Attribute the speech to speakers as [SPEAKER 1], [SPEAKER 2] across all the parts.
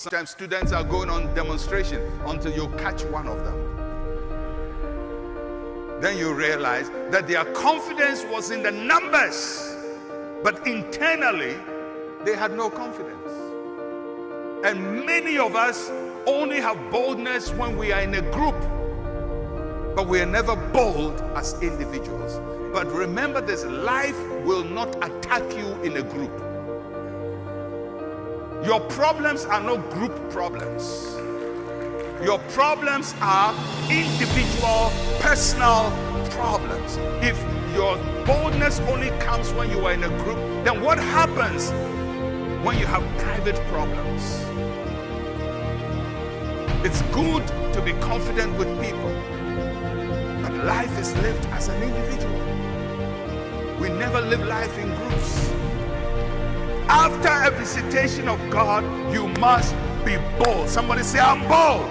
[SPEAKER 1] Sometimes students are going on demonstration until you catch one of them. Then you realize that their confidence was in the numbers, but internally they had no confidence. And many of us only have boldness when we are in a group, but we are never bold as individuals. But remember this, life will not attack you in a group. Your problems are not group problems. Your problems are individual, personal problems. If your boldness only comes when you are in a group, then what happens when you have private problems? It's good to be confident with people, but life is lived as an individual. We never live life in groups. After a visitation of God, you must be bold. Somebody say, I'm bold.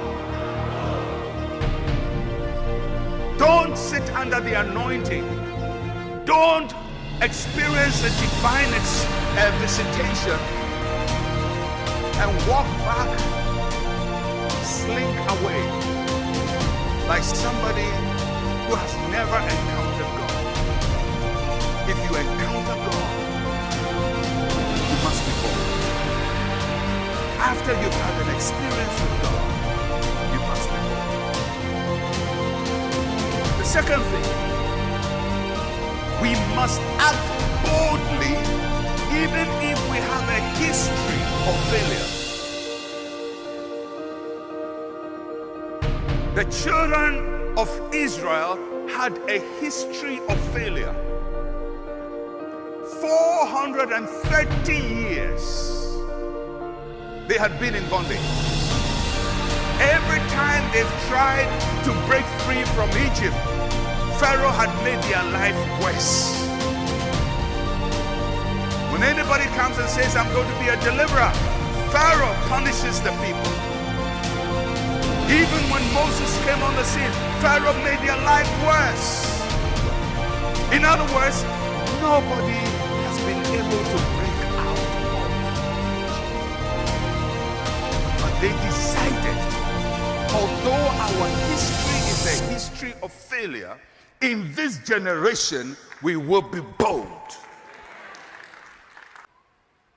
[SPEAKER 1] Don't sit under the anointing. Don't experience a divine visitation and walk back, slink away like somebody who has never encountered God. If you encounter God, you must be bold. After you've had an experience with God, you must be bold. The second thing, we must act boldly even if we have a history of failure. The children of Israel had a history of failure. 430 years they had been in bondage. Every time they've tried to break free from Egypt, Pharaoh had made their life worse. When anybody comes and says, I'm going to be a deliverer, Pharaoh punishes the people. Even when Moses came on the scene, Pharaoh made their life worse. In other words, nobody has been able to break out of Egypt. But they decided, although our history is a history of failure, in this generation we will be bold.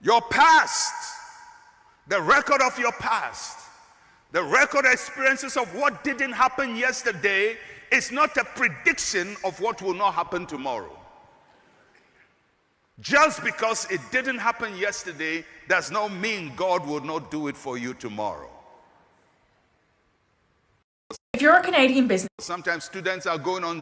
[SPEAKER 1] Your past, the record of your past, the record experiences of what didn't happen yesterday is not a prediction of what will not happen tomorrow. Just because it didn't happen yesterday does not mean God will not do it for you tomorrow.
[SPEAKER 2] If you're a Canadian business,
[SPEAKER 1] Sometimes students are going on